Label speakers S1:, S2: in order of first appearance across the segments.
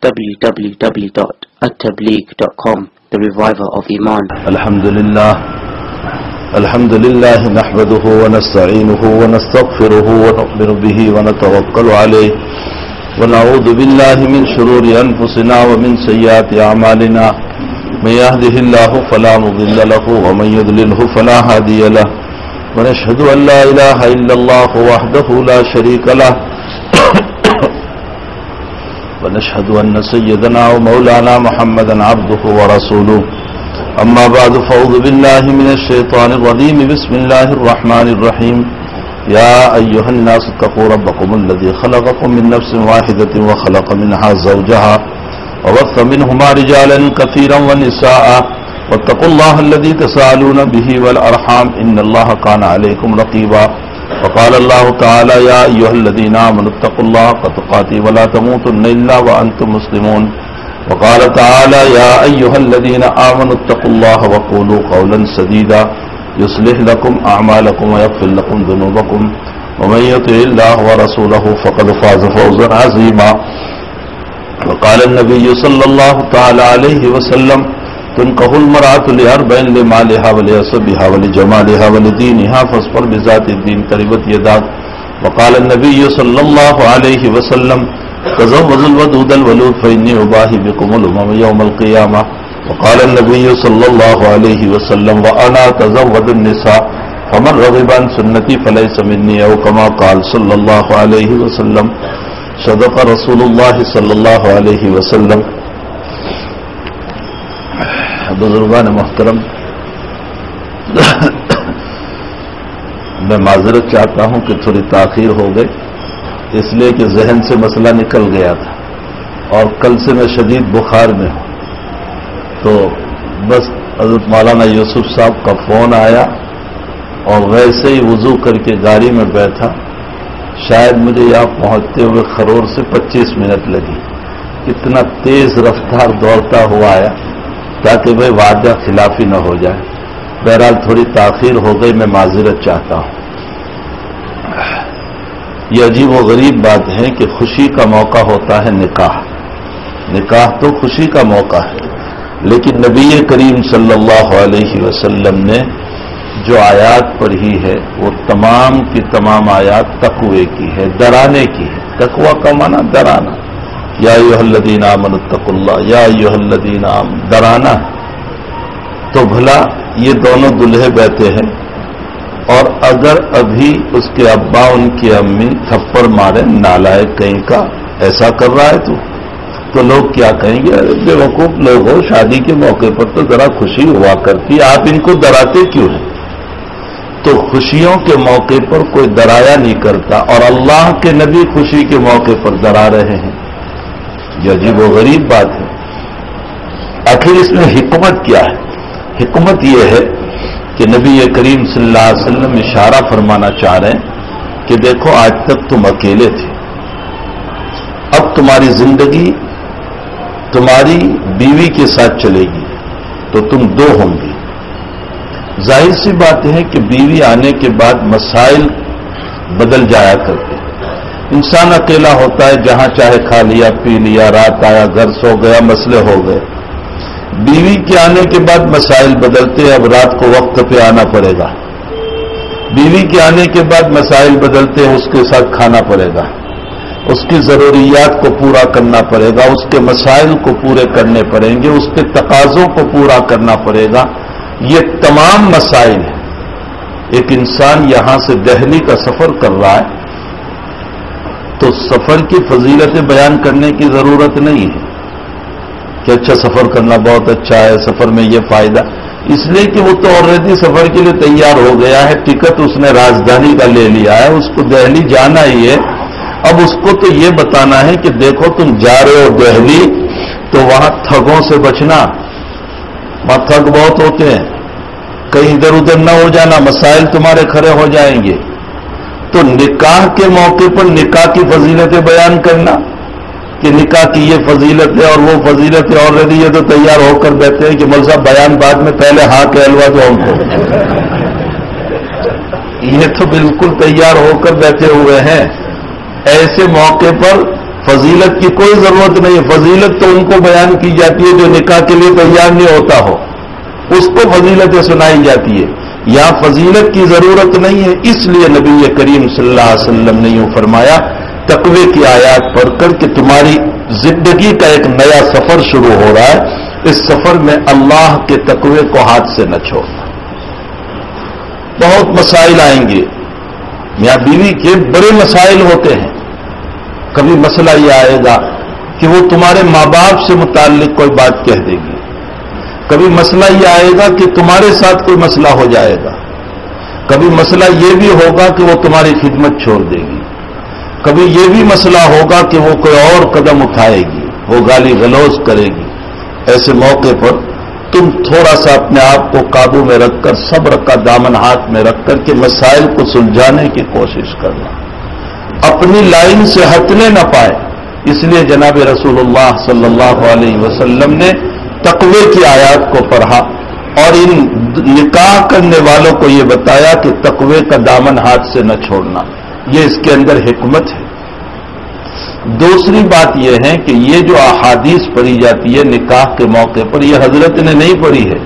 S1: www.attableek.com, the reviver of Iman.
S2: الحمد لله نحمده ونستعينه ونستغفره ونؤمن به ونتوكل عليه ونعوذ بالله من شرور أنفسنا ومن سيئات أعمالنا من يهده الله فلا مضل له ومن يضلله فلا هادي له ونشهد أن لا إله إلا الله وحده لا شريك له ونشهد أن سيدنا ومولانا محمدا عبده ورسوله أما بعد فأعوذ بالله من الشيطان الرجيم بسم الله الرحمن الرحيم يا أيها الناس اتقوا ربكم الذي خلقكم من نفس واحدة وخلق منها زوجها وبث منهما رجالا كثيرا ونساء واتقوا الله الذي تساءلون به والأرحام إن الله كان عليكم رقيبا وقال الله تعالى يا أيها الذين آمنوا اتقوا الله حق تقاته ولا تموتن إلا وأنتم مسلمون وقال تعالى يا أيها الذين آمنوا اتقوا الله وقولوا قولا سديدا يصلح لكم أعمالكم ويغفر لكم ذنوبكم ومن يطع الله ورسوله فقد فاز فوزا عظيما وقال النبي صلى الله تعالى عليه وسلم تنكح المرأة لأربع لمالها ولحسبها ولجمالها ولدينها فاصبر بذات الدين تربت يداك وقال النبي صلى الله عليه وسلم تزوجوا الودود الولود فإني أباهي بكم الأمم يوم القيامة وقال النبي صلى الله عليه وسلم وأنا أتزوج النساء فمن رغب عن سنتي فليس مني أو كما قال صلى الله عليه وسلم صدق رسول الله صلى الله عليه وسلم. بزرگان محترم، میں معذرت چاہتا ہوں کہ تھوڑی تاخیر ہو گئی، اس لیے کہ ذہن سے مسئلہ نکل گیا تھا اور کل سے میں شدید بخار میں ہوں، تو بس حضرت مولانا یوسف صاحب کا فون آیا اور ویسے ہی وضو کر کے گاڑی میں بیٹھا، شاید مجھے یہاں پہنچتے ہوئے خرور سے 25 منٹ لگی، اتنا تیز رفتار دوڑتا ہوا آیا تاکہ بھائی وعدہ خلافی نہ ہو جائے. بہرحال تھوڑی تاخیر ہو گئی، میں معذرت چاہتا ہوں. یہ عجیب و غریب بات ہے کہ خوشی کا موقع ہوتا ہے نکاح تو خوشی کا موقع ہے، لیکن نبی کریم صلی اللہ علیہ وسلم نے جو آیات پڑھی ہے وہ تمام کی تمام آیات تقوی کی ہے، ڈرانے کی ہے. تقوی کا معنی ڈرانا، یا ایھا الذین آمنوا اتقوا اللہ، یا ایھا الذین آمنوا، ڈرانا. تو بھلا یہ دونوں دلہے بیٹھے ہیں اور اگر ابھی اس کے ابا ان کی امی تھپڑ مارے، نالائق کہیں کا ایسا کر رہا ہے تو لوگ کیا کہیں گے؟ بے وقوف لوگ ہو، شادی کے موقع پر تو ذرا خوشی ہوا کرتی، آپ ان کو ڈراتے کیوں ہیں؟ تو خوشیوں کے موقع پر کوئی ڈرایا نہیں کرتا اور اللہ کے نبی خوشی کے موقع پر ڈرا رہے ہیں. یہ عجیب و غریب بات ہے. آخر اس میں حکمت کیا ہے؟ حکمت یہ ہے کہ نبی کریم صلی اللہ علیہ وسلم اشارہ فرمانا چاہ رہے ہیں کہ دیکھو آج تک تم اکیلے تھے، اب تمہاری زندگی تمہاری بیوی کے ساتھ چلے گی تو تم دو ہوں گی. ظاہر سی بات ہے کہ بیوی آنے کے بعد مسائل بدل جایا کرتے. انسان اکیلا ہوتا ہے، جہاں چاہے کھا لیا پی لیا، رات آیا گھر سو گیا، مسئلے ہو گئے. بیوی کے آنے کے بعد مسائل بدلتے، اب رات کو وقت پہ آنا پڑے گا. بیوی کے آنے کے بعد مسائل بدلتے ہیں، اس کے ساتھ کھانا پڑے گا، اس کی ضروریات کو پورا کرنا پڑے گا، اس کے مسائل کو پورے کرنے پڑیں گے، اس کے تقاضوں کو پورا کرنا پڑے گا. یہ تمام مسائل ہیں. ایک انسان یہاں سے دہلی کا سفر کر رہا ہے تو سفر کی فضیلتیں بیان کرنے کی ضرورت نہیں ہے کہ اچھا سفر کرنا بہت اچھا ہے، سفر میں یہ فائدہ، اس لیے کہ وہ تو آلریڈی سفر کے لیے تیار ہو گیا ہے، ٹکٹ اس نے راجدھانی کا لے لیا ہے، اس کو دہلی جانا ہی ہے. اب اس کو تو یہ بتانا ہے کہ دیکھو تم جا رہے ہو دہلی تو وہاں ٹھگوں سے بچنا، وہاں ٹھگ بہت ہوتے ہیں، کہیں ادھر ادھر نہ ہو جانا، مسائل تمہارے کھڑے ہو جائیں گے. تو نکاح کے موقع پر نکاح کی فضیلتیں بیان کرنا کہ نکاح کی یہ فضیلت ہے اور وہ فضیلت ہے، آلریڈی یہ تو تیار ہو کر بیٹھے ہیں کہ مول صاحب بیان بعد میں، پہلے ہاں کہلوا دو ہم کو. یہ تو بالکل تیار ہو کر بیٹھے ہوئے ہیں. ایسے موقع پر فضیلت کی کوئی ضرورت نہیں ہے. فضیلت تو ان کو بیان کی جاتی ہے جو نکاح کے لیے تیار نہیں ہوتا ہو, اس کو فضیلتیں سنائی جاتی ہے. یہاں فضیلت کی ضرورت نہیں ہے, اس لیے نبی کریم صلی اللہ علیہ وسلم نے یوں فرمایا تقوی کی آیات پڑھ کر کہ تمہاری زندگی کا ایک نیا سفر شروع ہو رہا ہے, اس سفر میں اللہ کے تقوی کو ہاتھ سے نہ چھوڑنا. بہت مسائل آئیں گے, میاں بیوی کے بڑے مسائل ہوتے ہیں. کبھی مسئلہ یہ آئے گا کہ وہ تمہارے ماں باپ سے متعلق کوئی بات کہہ دے گی, کبھی مسئلہ یہ آئے گا کہ تمہارے ساتھ کوئی مسئلہ ہو جائے گا, کبھی مسئلہ یہ بھی ہوگا کہ وہ تمہاری خدمت چھوڑ دے گی, کبھی یہ بھی مسئلہ ہوگا کہ وہ کوئی اور قدم اٹھائے گی, وہ گالی گلوز کرے گی. ایسے موقع پر تم تھوڑا سا اپنے آپ کو قابو میں رکھ کر صبر کا دامن ہاتھ میں رکھ کر کے مسائل کو سلجھانے کی کوشش کرنا, اپنی لائن سے ہٹنے نہ پائے. اس لیے جناب رسول اللہ صلی اللہ علیہ وسلم نے تقوی کی آیات کو پڑھا اور ان نکاح کرنے والوں کو یہ بتایا کہ تقوی کا دامن ہاتھ سے نہ چھوڑنا. یہ اس کے اندر حکمت ہے. دوسری بات یہ ہے کہ یہ جو احادیث پڑھی جاتی ہے نکاح کے موقع پر, یہ حضرت نے نہیں پڑھی ہے.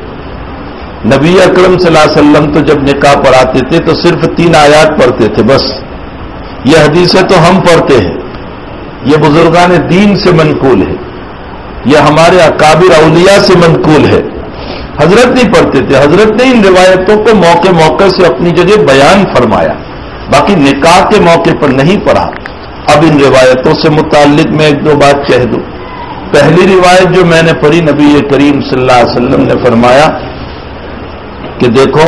S2: نبی اکرم صلی اللہ علیہ وسلم تو جب نکاح پڑھاتے تھے تو صرف 3 آیات پڑھتے تھے بس. یہ حدیثیں تو ہم پڑھتے ہیں, یہ بزرگان دین سے منقول ہے, یہ ہمارے اکابر اولیاء سے منقول ہے. حضرت نہیں پڑھتے تھے. حضرت نے ان روایتوں کو موقع موقع سے اپنی جگہ بیان فرمایا, باقی نکاح کے موقع پر نہیں پڑھا. اب ان روایتوں سے متعلق میں 1-2 بات کہہ دوں. پہلی روایت جو میں نے پڑھی, نبی کریم صلی اللہ علیہ وسلم نے فرمایا کہ دیکھو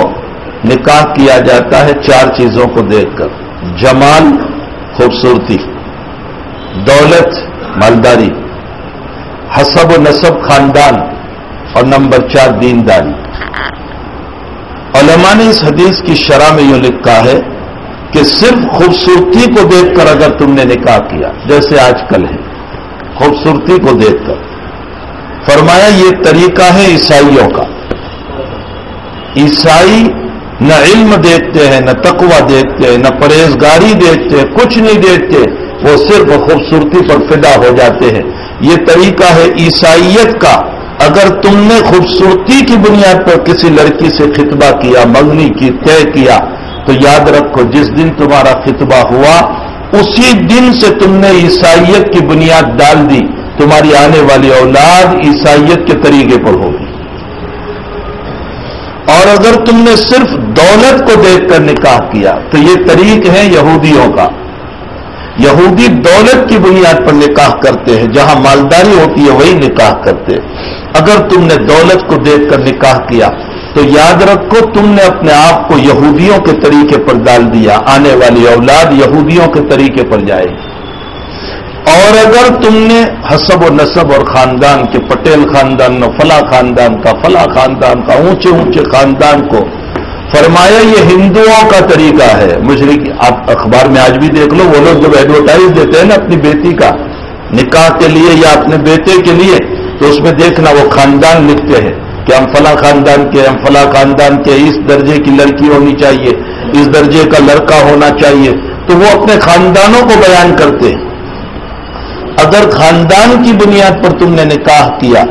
S2: نکاح کیا جاتا ہے 4 چیزوں کو دیکھ کر: جمال خوبصورتی, دولت مالداری, حسب و نسب خاندان, اور نمبر 4 دینداری. علماء نے اس حدیث کی شرح میں یوں لکھا ہے کہ صرف خوبصورتی کو دیکھ کر اگر تم نے نکاح کیا, جیسے آج کل ہے, خوبصورتی کو دیکھ کر, فرمایا یہ طریقہ ہے عیسائیوں کا. عیسائی نہ علم دیکھتے ہیں, نہ تقوی دیکھتے ہیں, نہ پرہیزگاری دیکھتے ہیں, کچھ نہیں دیکھتے, وہ صرف خوبصورتی پر فدا ہو جاتے ہیں. یہ طریقہ ہے عیسائیت کا. اگر تم نے خوبصورتی کی بنیاد پر کسی لڑکی سے خطبہ کیا, منگنی کی, طے کیا, تو یاد رکھو جس دن تمہارا خطبہ ہوا اسی دن سے تم نے عیسائیت کی بنیاد ڈال دی. تمہاری آنے والی اولاد عیسائیت کے طریقے پر ہوگی. اور اگر تم نے صرف دولت کو دیکھ کر نکاح کیا تو یہ طریق ہے یہودیوں کا. یہودی دولت کی بنیاد پر نکاح کرتے ہیں, جہاں مالداری ہوتی ہے وہی نکاح کرتے ہیں. اگر تم نے دولت کو دیکھ کر نکاح کیا تو یاد رکھو تم نے اپنے آپ کو یہودیوں کے طریقے پر ڈال دیا, آنے والی اولاد یہودیوں کے طریقے پر جائے گی. اور اگر تم نے حسب و نسب اور خاندان کے, پٹیل خاندان نو فلاں خاندان کا, فلاں خاندان کا, اونچے اونچے خاندان کو, فرمایا یہ ہندوؤں کا طریقہ ہے. مشرق آپ اخبار میں آج بھی دیکھ لو, وہ لوگ جب ایڈورٹائز دیتے ہیں نا اپنی بیٹی کا نکاح کے لیے یا اپنے بیٹے کے لیے, تو اس میں دیکھنا وہ خاندان لکھتے ہیں کہ ہم فلاں خاندان کے, ہم فلاں خاندان کے, اس درجے کی لڑکی ہونی چاہیے, اس درجے کا لڑکا ہونا چاہیے. تو وہ اپنے خاندانوں کو بیان کرتے ہیں. اگر خاندان کی بنیاد پر تم نے نکاح کیا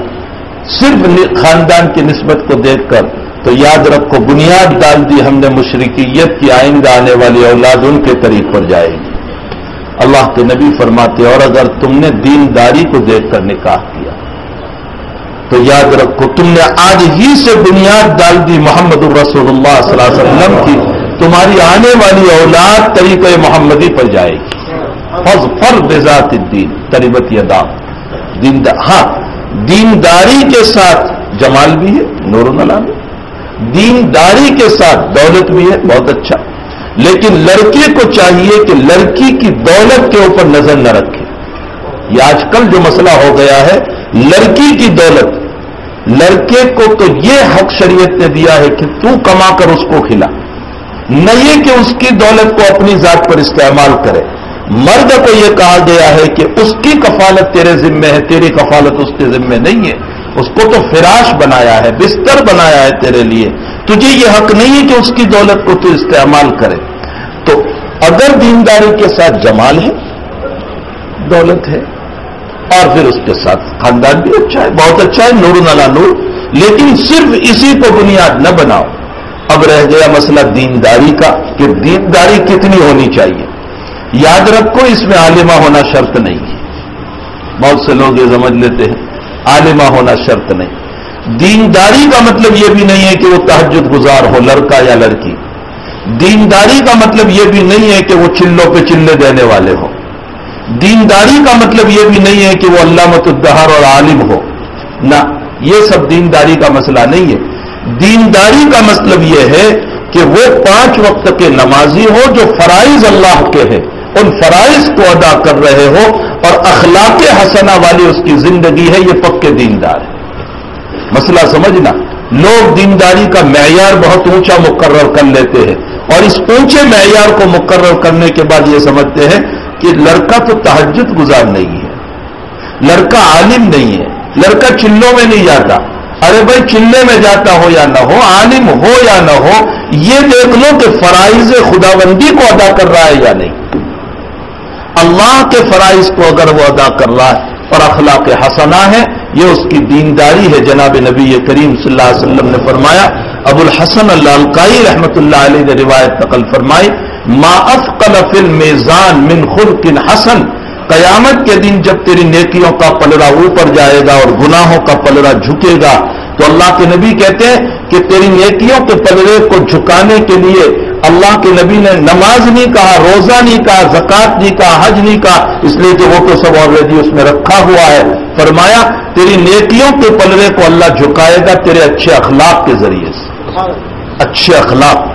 S2: صرف خاندان کی نسبت کو دیکھ کر, تو یاد رکھو بنیاد ڈال دی ہم نے مشرکیت کی. آئندہ آنے والی اولاد ان کے طریق پر جائے گی. اللہ کے نبی فرماتے, اور اگر تم نے دینداری کو دیکھ کر نکاح کیا تو یاد رکھو تم نے آج ہی سے بنیاد ڈال دی محمد الرسول اللہ صلی اللہ علیہ وسلم کی. تمہاری آنے والی اولاد طریقہ محمدی پر جائے گی. فظفر بذات الدین تربت یدا. ہاں دینداری کے ساتھ جمال بھی ہے, نور و نلا بھی, دینداری کے ساتھ دولت بھی ہے, بہت اچھا. لیکن لڑکے کو چاہیے کہ لڑکی کی دولت کے اوپر نظر نہ رکھے. یہ آج کل جو مسئلہ ہو گیا ہے, لڑکی کی دولت, لڑکے کو تو یہ حق شریعت نے دیا ہے کہ تو کما کر اس کو کھلا, نہ یہ کہ اس کی دولت کو اپنی ذات پر استعمال کرے. مرد کو یہ کہا گیا ہے کہ اس کی کفالت تیرے ذمے ہے, تیری کفالت اس کے ذمے نہیں ہے. اس کو تو فراش بنایا ہے, بستر بنایا ہے تیرے لیے, تجھے یہ حق نہیں ہے کہ اس کی دولت کو تو استعمال کرے. تو اگر دینداری کے ساتھ جمال ہے, دولت ہے, اور پھر اس کے ساتھ خاندان بھی اچھا ہے، بہت اچھا ہے، نور علی نور، لیکن صرف اسی کو بنیاد نہ بناؤ۔ اب رہ گیا مسئلہ دینداری کا کہ دینداری کتنی ہونی چاہیے۔ یاد رکھو اس میں عالمہ ہونا شرط نہیں ہے، بہت سے لوگ یہ سمجھ لیتے ہیں عالمہ ہونا شرط نہیں۔ دینداری کا مطلب یہ بھی نہیں ہے کہ وہ تہجد گزار ہو، لڑکا یا لڑکی۔ دینداری کا مطلب یہ بھی نہیں ہے کہ وہ چلوں پہ چلے دینے والے ہو۔ دینداری کا مطلب یہ بھی نہیں ہے کہ وہ علامۃ الدہر اور عالم ہو، نہ، یہ سب دینداری کا مسئلہ نہیں ہے۔ دینداری کا مطلب یہ ہے کہ وہ 5 وقت کے نمازی ہو جو فرائض اللہ کے ہیں، ان فرائض کو ادا کر رہے ہو اور اخلاق حسنہ والی اس کی زندگی ہے، یہ پکے دیندار ہے۔ مسئلہ سمجھنا، لوگ دینداری کا معیار بہت اونچا مقرر کر لیتے ہیں اور اس اونچے معیار کو مقرر کرنے کے بعد یہ سمجھتے ہیں کہ لڑکا تو تہجد گزار نہیں ہے، لڑکا عالم نہیں ہے، لڑکا چلوں میں نہیں جاتا۔ ارے بھائی، چلے میں جاتا ہو یا نہ ہو، عالم ہو یا نہ ہو، یہ دیکھ لو کہ فرائض خداوندی کو ادا کر رہا ہے یا نہیں۔ اللہ کے فرائض کو اگر وہ ادا کر رہا ہے اور اخلاق حسنہ ہے، یہ اس کی دینداری ہے۔ جناب نبی کریم صلی اللہ علیہ وسلم نے فرمایا، ابو الحسن اللالکائی رحمۃ اللہ علیہ نے روایت نقل فرمائی، ما اثقل فی المیزان من خلق حسن، قیامت کے دن جب تیری نیکیوں کا پلڑا اوپر جائے گا اور گناہوں کا پلڑا جھکے گا، تو اللہ کے نبی کہتے ہیں کہ تیری نیکیوں کے پلڑے کو جھکانے کے لیے اللہ کے نبی نے نماز نہیں کہا، روزہ نہیں کہا، زکوٰۃ نہیں کہا، حج نہیں کہا، اس لیے کہ وہ تو سب آلریڈی اس میں رکھا ہوا ہے۔ فرمایا تیری نیکیوں کے پلڑے کو اللہ جھکائے گا تیرے اچھے اخلاق کے ذریعے سے۔ اچھے اخلاق،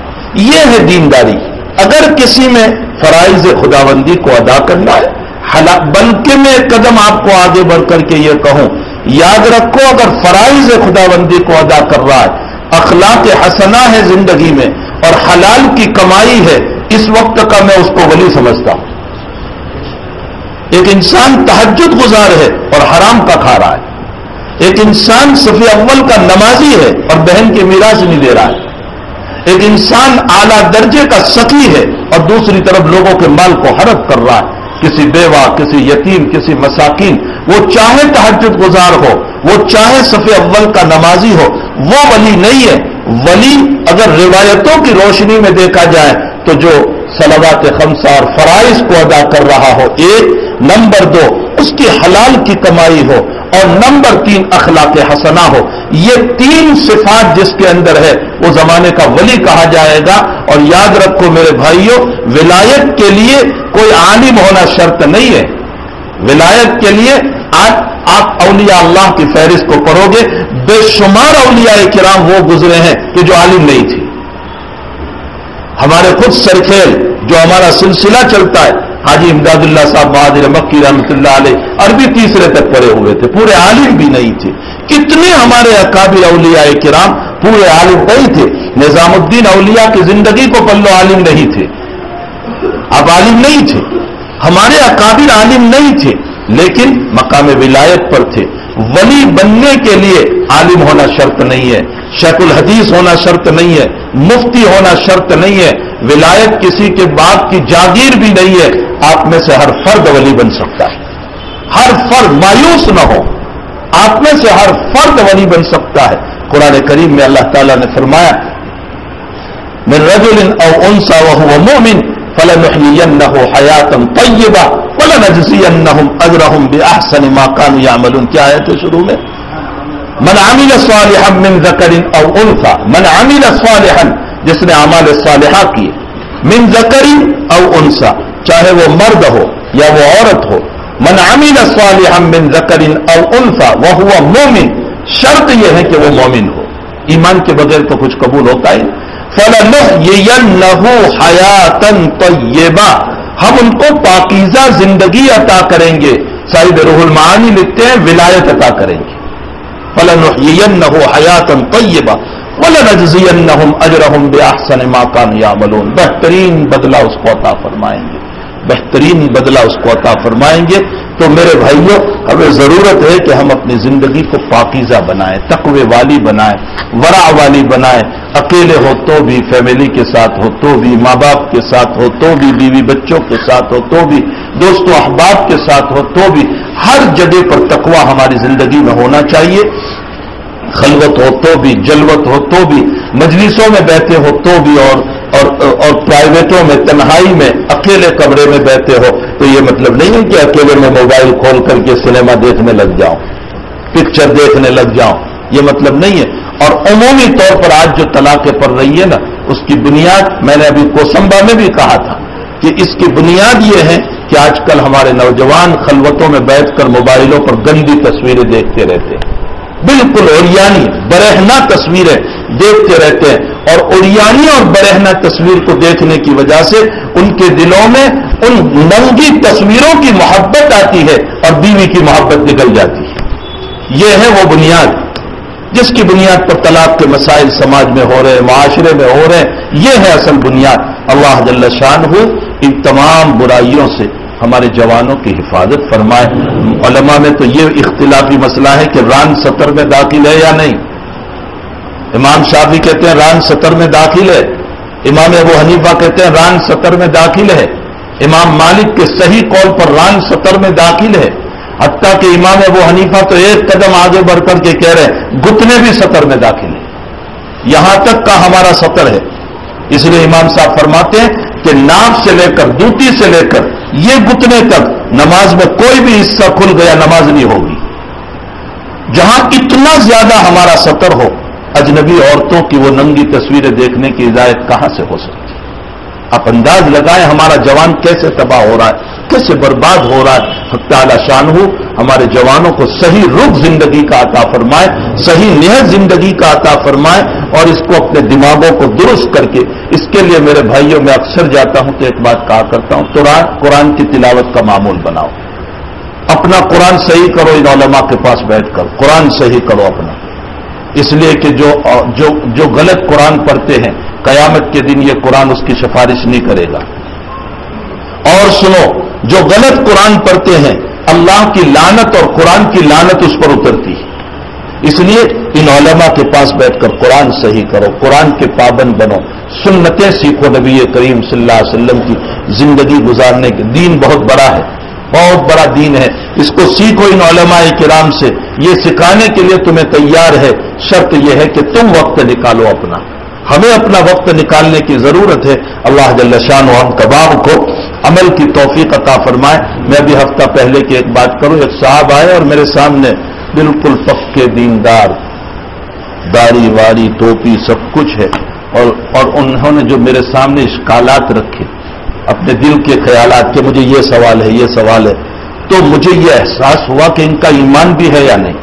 S2: یہ ہے دینداری۔ اگر کسی میں فرائض خداوندی کو ادا کرنا ہے، بلکہ میں ایک قدم آپ کو آگے بڑھ کر کے یہ کہوں، یاد رکھو اگر فرائض خداوندی کو ادا کر رہا ہے، اخلاق حسنہ ہے زندگی میں اور حلال کی کمائی ہے، اس وقت کا میں اس کو ولی سمجھتا ہوں۔ ایک انسان تہجد گزار ہے اور حرام کا کھا رہا ہے، ایک انسان صف اول کا نمازی ہے اور بہن کی میراث نہیں دے رہا ہے، ایک انسان اعلیٰ درجے کا سخی ہے اور دوسری طرف لوگوں کے مال کو ہڑپ کر رہا ہے، کسی بیوہ، کسی یتیم، کسی مساکین، وہ چاہے تہجد گزار ہو، وہ چاہے صف اول کا نمازی ہو، وہ ولی نہیں ہے۔ ولی اگر روایتوں کی روشنی میں دیکھا جائے تو جو صلوات خمسہ اور فرائض کو ادا کر رہا ہو، 1، نمبر 2 اس کی حلال کی کمائی ہو، اور نمبر 3 اخلاق حسنہ ہو، یہ 3 صفات جس کے اندر ہے وہ زمانے کا ولی کہا جائے گا۔ اور یاد رکھو میرے بھائیوں، ولایت کے لیے کوئی عالم ہونا شرط نہیں ہے۔ ولایت کے لیے آپ اولیاء اللہ کی فہرست کو پڑھو گے، بے شمار اولیاء کرام وہ گزرے ہیں کہ جو عالم نہیں تھے۔ ہمارے خود سرکھیل جو ہمارا سلسلہ چلتا ہے، حاجی امداد اللہ صاحب بہادر مکی رحمۃ اللہ علیہ عربی تیسرے تک پڑھے ہوئے تھے، پورے عالم بھی نہیں تھے۔ کتنے ہمارے اکابر اولیاء کرام پورے عالم نہیں تھے۔ نظام الدین اولیاء کی زندگی کو پلو عالم نہیں تھے، اب عالم نہیں تھے، ہمارے اکابر عالم نہیں تھے لیکن مقام ولایت پر تھے۔ ولی بننے کے لیے عالم ہونا شرط نہیں ہے، شیخ الحدیث ہونا شرط نہیں ہے، مفتی ہونا شرط نہیں ہے، ولایت کسی کے باپ کی جاگیر بھی نہیں ہے۔ آپ میں سے ہر فرد ولی بن سکتا ہے، ہر فرد، مایوس نہ ہو، آپ میں سے ہر فرد ولی بن سکتا ہے۔ قرآن کریم میں اللہ تعالیٰ نے فرمایا، من رجل او انثى وهو مؤمن فلنحيينه حياة طيبة ولنجزينهم اجرهم باحسن ما كانوا يعملون۔ کیا آیت ہے شروع میں؟ من عمل صالحا من ذکر او انثى، من عمل صالحا جس نے اعمال صالحہ کیے، من ذکر او انثى چاہے وہ مرد ہو یا وہ عورت ہو، من عمل صالحا من ذکر او انثى وهو مؤمن، شرط یہ ہے کہ وہ مومن ہو، ایمان کے بغیر تو کچھ قبول ہوتا ہی۔ فَلَنُحْيِيَنَّهُ حَيَاةً طَيِّبَةً، ہم ان کو پاکیزہ زندگی عطا کریں گے۔ صاحب روح المعانی لکھتے ہیں ولایت عطا کریں گے۔ فَلَنُحْيِيَنَّهُ حَيَاةً طَيِّبَةً وَلَنَجْزِيَنَّهُمْ أَجْرَهُمْ بِأَحْسَنِ مَا كَانُوا يَعْمَلُونَ، بہترین بدلہ اس کو عطا فرمائیں گے، بہترین بدلہ اس کو عطا فرمائیں گے۔ تو میرے بھائیوں، ہمیں ضرورت ہے کہ ہم اپنی زندگی کو پاکیزہ بنائیں، تقوی والی بنائیں، ورع والی بنائیں، اکیلے ہو تو بھی، فیملی کے ساتھ ہو تو بھی، ماں باپ کے ساتھ ہو تو بھی، بیوی بچوں کے ساتھ ہو تو بھی، دوست و احباب کے ساتھ ہو تو بھی ہر جگہ پر تقوی ہماری زندگی میں ہونا چاہیے. خلوت ہو تو بھی، جلوت ہو تو بھی، مجلسوں میں بیٹھے ہو تو بھی، اور پرائیویٹوں میں، تنہائی میں، اکیلے کمرے میں بیٹھے ہو تو یہ مطلب نہیں ہے کہ اکیلے میں موبائل کھول کر کے سنیما دیکھنے لگ جاؤں، پکچر دیکھنے لگ جاؤں، یہ مطلب نہیں ہے. اور عمومی طور پر آج جو طلاقیں پڑ رہی ہے نا، اس کی بنیاد میں نے ابھی کوسمبا میں بھی کہا تھا کہ اس کی بنیاد یہ ہے کہ آج کل ہمارے نوجوان خلوتوں میں بیٹھ کر موبائلوں پر گندی تصویریں دیکھتے رہتے ہیں، بالکل عریانی برہنہ تصویریں دیکھتے رہتے ہیں. اور عریانی اور برہنہ تصویر کو دیکھنے کی وجہ سے ان کے دلوں میں ان ننگی تصویروں کی محبت آتی ہے اور بیوی کی محبت نکل جاتی ہے. یہ ہے وہ بنیاد جس کی بنیاد پر طلاق کے مسائل سماج میں ہو رہے ہیں، معاشرے میں ہو رہے ہیں. یہ ہے اصل بنیاد. اللہ جل شانہ ان تمام برائیوں سے ہمارے جوانوں کی حفاظت فرمائے. علماء میں تو یہ اختلافی مسئلہ ہے کہ ران سطر میں داخل ہے یا نہیں. امام شافعی کہتے ہیں ران سطر میں داخل ہے، امام ابو حنیفہ کہتے ہیں ران سطر میں داخل ہے، امام مالک کے صحیح قول پر ران سطر میں داخل ہے. حتیٰ کہ امام ابو حنیفہ تو ایک قدم آگے بڑھ کر کے کہہ رہے ہیں گھٹنے بھی سطر میں داخل ہیں، یہاں تک کا ہمارا سطر ہے. اس لیے امام صاحب فرماتے ہیں کہ ناف سے لے کر دوتی سے لے کر یہ گھٹنے تک نماز میں کوئی بھی حصہ کھل گیا نماز نہیں ہوگی. جہاں اتنا زیادہ ہمارا سطر ہو، اجنبی عورتوں کی وہ ننگی تصویریں دیکھنے کی اجازت کہاں سے ہو سکتی؟ آپ انداز لگائیں ہمارا جوان کیسے تباہ ہو رہا ہے، کیسے برباد ہو رہا ہے. حق تعالی شانہ ہمارے جوانوں کو صحیح رخ زندگی کا عطا فرمائے، صحیح نہج زندگی کا عطا فرمائے، اور اس کو اپنے دماغوں کو درست کر کے. اس کے لیے میرے بھائیوں میں اکثر جاتا ہوں تو ایک بات کہا کرتا ہوں، قرآن کی تلاوت کا معمول بناؤ. اپنا قرآن صحیح کرو، ان علماء کے پاس بیٹھ کر قرآن صحیح کرو اپنا. اس لیے کہ جو غلط قرآن پڑھتے ہیں قیامت کے دن یہ قرآن اس کی سفارش نہیں کرے گا. اور سنو، جو غلط قرآن پڑھتے ہیں اللہ کی لعنت اور قرآن کی لعنت اس پر اترتی ہے. اس لیے ان علماء کے پاس بیٹھ کر قرآن صحیح کرو، قرآن کے پابند بنو، سنتیں سیکھو نبی کریم صلی اللہ علیہ وسلم کی زندگی گزارنے کے. دین بہت بڑا ہے، بہت بڑا دین ہے، اس کو سیکھو ان علماء کرام سے. یہ سکھانے کے لیے تمہیں تیار ہے، شرط یہ ہے کہ تم وقت نکالو اپنا. ہمیں اپنا وقت نکالنے کی ضرورت ہے. اللہ جل شانہ ہم تمام کو عمل کی توفیق عطا فرمائے. میں بھی ہفتہ پہلے کی ایک بات کروں، ایک صاحب آئے اور میرے سامنے بالکل پکے دیندار، داڑھی واڑی ٹوپی سب کچھ ہے، اور انہوں نے جو میرے سامنے اشکالات رکھے، اپنے دل کے خیالات کہ مجھے یہ سوال ہے، یہ سوال ہے، تو مجھے یہ احساس ہوا کہ ان کا ایمان بھی ہے یا نہیں.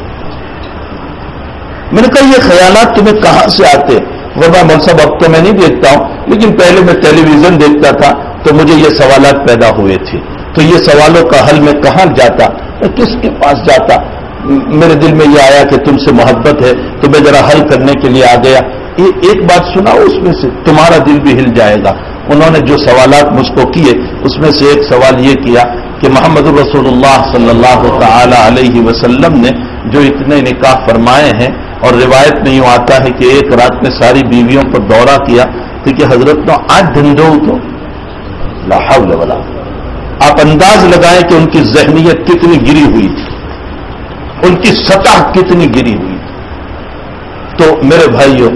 S2: میں نے کہا یہ خیالات تمہیں کہاں سے آتے؟ ورنہ مول صاحب اب تو میں نہیں دیکھتا ہوں، لیکن پہلے میں ٹیلی ویژن دیکھتا تھا تو مجھے یہ سوالات پیدا ہوئے تھے. تو یہ سوالوں کا حل میں کہاں جاتا، میں کس کے پاس جاتا؟ میرے دل میں یہ آیا کہ تم سے محبت ہے تو میں ذرا حل کرنے کے لیے آ گیا. ایک بات سناؤ اس میں سے تمہارا دل بھی ہل جائے گا. انہوں نے جو سوالات مجھ کو کیے اس میں سے ایک سوال یہ کیا کہ محمد رسول اللہ صلی اللہ تعالی علیہ وسلم نے جو اتنے نکاح فرمائے ہیں، اور روایت میں یوں آتا ہے کہ ایک رات میں ساری بیویوں پر دورہ کیا، تو کہ حضرت نے 8 دھندوں تو لا حول ولا. آپ انداز لگائیں کہ ان کی ذہنیت کتنی گری ہوئی تھی، ان کی سطح کتنی گری ہوئی. تو میرے بھائیوں،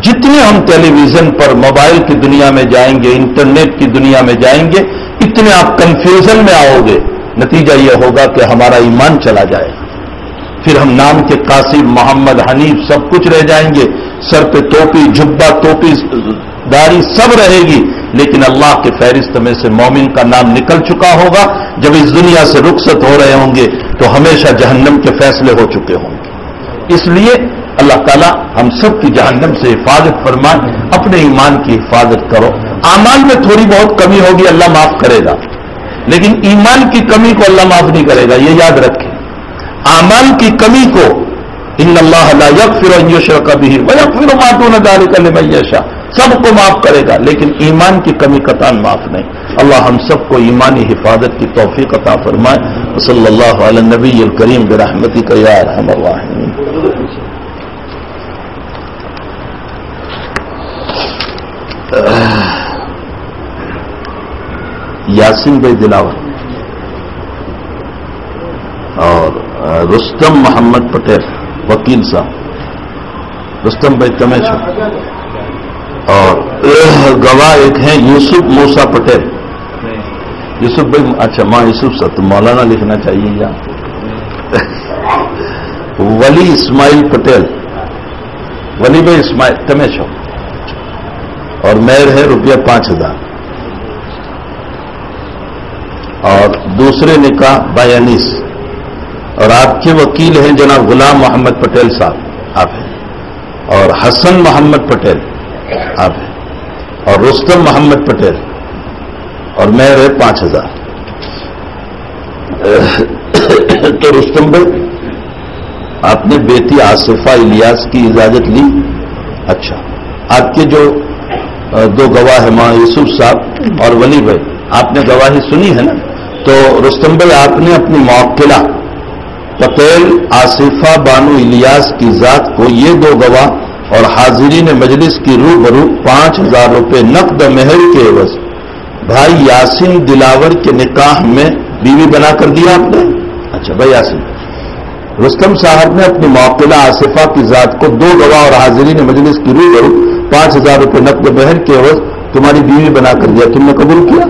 S2: جتنے ہم ٹیلی ویژن پر موبائل کی دنیا میں جائیں گے، انٹرنیٹ کی دنیا میں جائیں گے، اتنے آپ کنفیوژن میں آؤ گے. نتیجہ یہ ہوگا کہ ہمارا ایمان چلا جائے گا. پھر ہم نام کے قاسم، محمد، حنیف سب کچھ رہ جائیں گے. سر پہ ٹوپی، جبہ، ٹوپی، داڑھی سب رہے گی، لیکن اللہ کے فہرست میں سے مومن کا نام نکل چکا ہوگا. جب اس دنیا سے رخصت ہو رہے ہوں گے تو ہمیشہ جہنم کے فیصلے ہو چکے ہوں گے. اس لیے اللہ تعالیٰ ہم سب کی جہنم سے حفاظت فرمائے. اپنے ایمان کی حفاظت کرو. اعمال میں تھوڑی بہت کمی ہوگی، اللہ معاف کرے گا، لیکن ایمان کی کمی کو اللہ معاف نہیں کرے گا. یہ یاد رکھیں، اعمال کی کمی کو ان اللہ لا یغفر ان یشرک بہ ویغفر ما دون ذلک لمن یشاء، سب کو معاف کرے گا، لیکن ایمان کی کمی قطعاً معاف نہیں. اللہ ہم سب کو ایمانی حفاظت کی توفیق عطا فرمائے. صلی اللہ علی النبی الکریم برحمتک یا ارحم الراحمین. یاسین بھائی دلاور رستم محمد پٹیل وکیل صاحب رستم بھائی تمہیں چھو اور گواہ ایک ہیں یوسف موسا پٹیل یوسف بھائی اچھا ماں یوسف صاحب تو مولانا لکھنا چاہیے یا ولی اسماعیل پٹیل ولی بھائی اسماعیل تمہیں چھو اور مہر ہے ₹5000 اور دوسرے نکاح بائی انیس اور آپ کے وکیل ہیں جناب غلام محمد پٹیل صاحب آپ ہیں اور حسن محمد پٹیل آپ ہیں اور رستم محمد پٹیل اور مہر ہے 5000 تو رستم بھائی آپ نے بیٹی آصفہ الیاس کی اجازت لی اچھا آپ کے جو دو گواہ ہیں ماں یوسف صاحب اور ولی بھائی آپ نے گواہی سنی ہے نا تو رستم بھائی آپ نے اپنی موکلہ پٹیل آصفہ بانو الیاس کی ذات کو یہ دو گواہ اور حاضرین مجلس کی روبرو 5000 روپے نقد مہر کے عوض بھائی یاسین دلاور کے نکاح میں بیوی بنا کر دیا آپ نے اچھا بھائی یاسین رستم صاحب نے اپنی موکلہ آصفہ کی ذات کو دو گواہ اور حاضرین مجلس کی روبرو 5000 روپے نقد مہر کے عوض تمہاری بیوی بنا کر دیا تم نے قبول کیا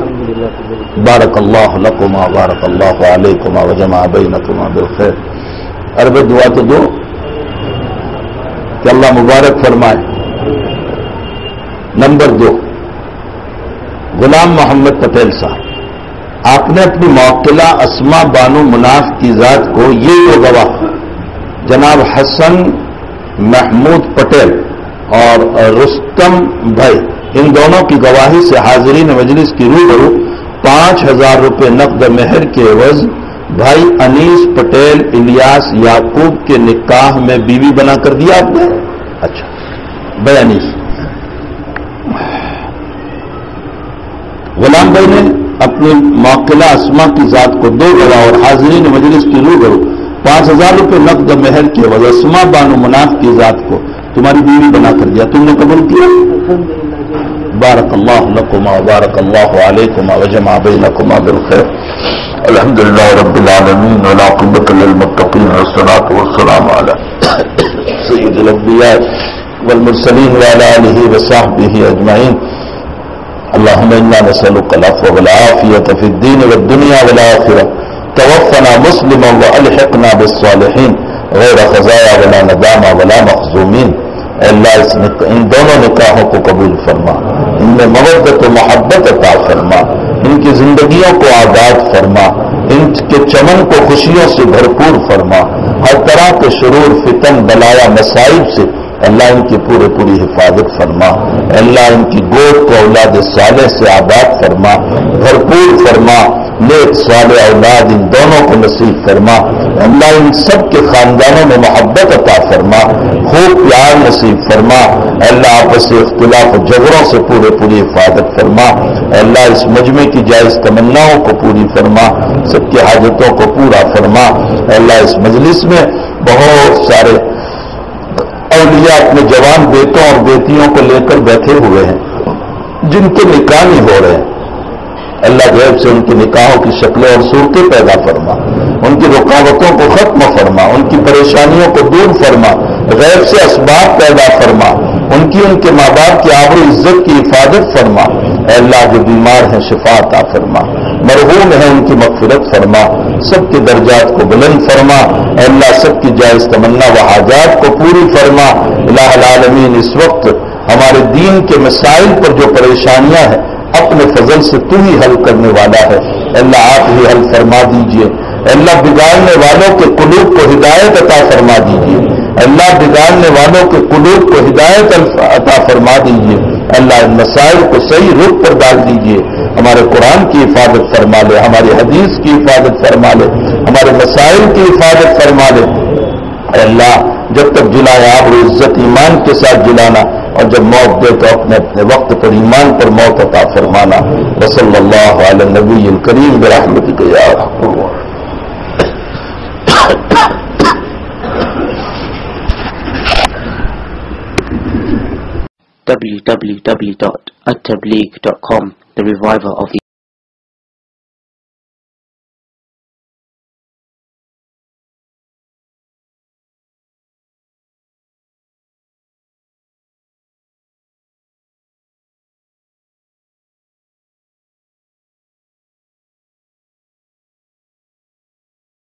S2: بارک اللہ لکما بارک اللہ علیکما وجمع بینکما بالخیر عرب دعا تو دو کہ اللہ مبارک فرمائے نمبر 2 غلام محمد پٹیل صاحب آپ نے اپنی موکلہ اسما بانو مناف کی ذات کو یہ دو گواہ جناب حسن محمود پٹیل اور رستم بھائی ان دونوں کی گواہی سے حاضرین مجلس کی روبرو 5000 روپے نقد مہر کے عوض بھائی انیس پٹیل الیاس یعقوب کے نکاح میں بیوی بنا کر دیا آپ نے اچھا بھائی انیس غلام بھائی نے اپنی موکلہ اسما کی ذات کو دو گواہ اور حاضرین مجلس کی روبرو 5000 روپے نقد مہر کے عوض اسما بانو مناف کی ذات کو تمہاری بیوی بنا کر دیا تم نے قبول کیا بارک اللہ لکما بارک اللہ علیکما وجمع بینکما بالخیر الحمدللہ رب العالمین والعاقبۃ للمتقین والصلاۃ والسلام علی سید الانبیاء والمرسلین وعلی آلہ وصحبہ اجمعین اللهم انا نسألك العفو والعافیة فی الدین والدنیا والآخرة توفنا مسلما والحقنا بالصالحین غیر خزایا ولا ندامہ ولا مخزومین اللہ ان دونوں نکاحوں کو قبول فرما ان میں مودت و محبت عطا فرما ان کی زندگیوں کو آباد فرما ان کے چمن کو خوشیوں سے بھرپور فرما ہر طرح کے شرور فتن بلایا مصائب سے اللہ ان کی پوری حفاظت فرما اللہ ان کی گود کو اولاد صالح سے آباد فرما بھرپور فرما نیک صالح اولاد ان دونوں کو نصیب فرما اللہ ان سب کے خاندانوں میں محبت عطا فرما خوب پیار نصیب فرما اللہ آپس سے اختلاف و جھگڑوں سے پوری حفاظت فرما اللہ اس مجمع کی جائز تمناؤں کو پوری فرما سب کی حاجتوں کو پورا فرما اللہ اس مجلس میں بہت سارے اولیاء اپنے جوان بیٹوں اور بیٹیوں کو لے کر بیٹھے ہوئے ہیں جن کے نکاح نہیں ہو رہے ہیں اللہ غیب سے ان کے نکاحوں کی شکلیں اور صورتیں پیدا فرما ان کی رکاوٹوں کو ختم فرما ان کی پریشانیوں کو دور فرما غیب سے اسباب پیدا فرما ان کے ماں باپ کی آبرو عزت کی حفاظت فرما اے اللہ جو بیمار ہیں شفا عطا فرما مرحوم ہیں ان کی مغفرت فرما سب کے درجات کو بلند فرما اے اللہ سب کی جائز تمنا و حاجات کو پوری فرما الہ العالمین اس وقت ہمارے دین کے مسائل پر جو پریشانیاں ہیں اپنے فضل سے تو ہی حل کرنے والا ہے اللہ آپ ہی حل فرما دیجئے اللہ بگاڑنے والوں کے قلوب کو ہدایت عطا فرما دیجئے اللہ بگاڑنے والوں کے قلوب کو ہدایت عطا فرما دیجئے اللہ ان مسائل کو صحیح رخ پر ڈال دیجئے ہمارے قرآن کی حفاظت فرما لے ہماری حدیث کی حفاظت فرما لے ہمارے مسائل کی حفاظت فرما لے اللہ جب تک جلائے آبرو عزت ایمان کے ساتھ جلانا اور جب موت دے تو اپنے وقت پر ایمان پر موت عطا فرمانا وصلی اللہ علی النبی الکریم برحمتک یا ارحم الراحمین
S1: www.attableek.com, the reviver of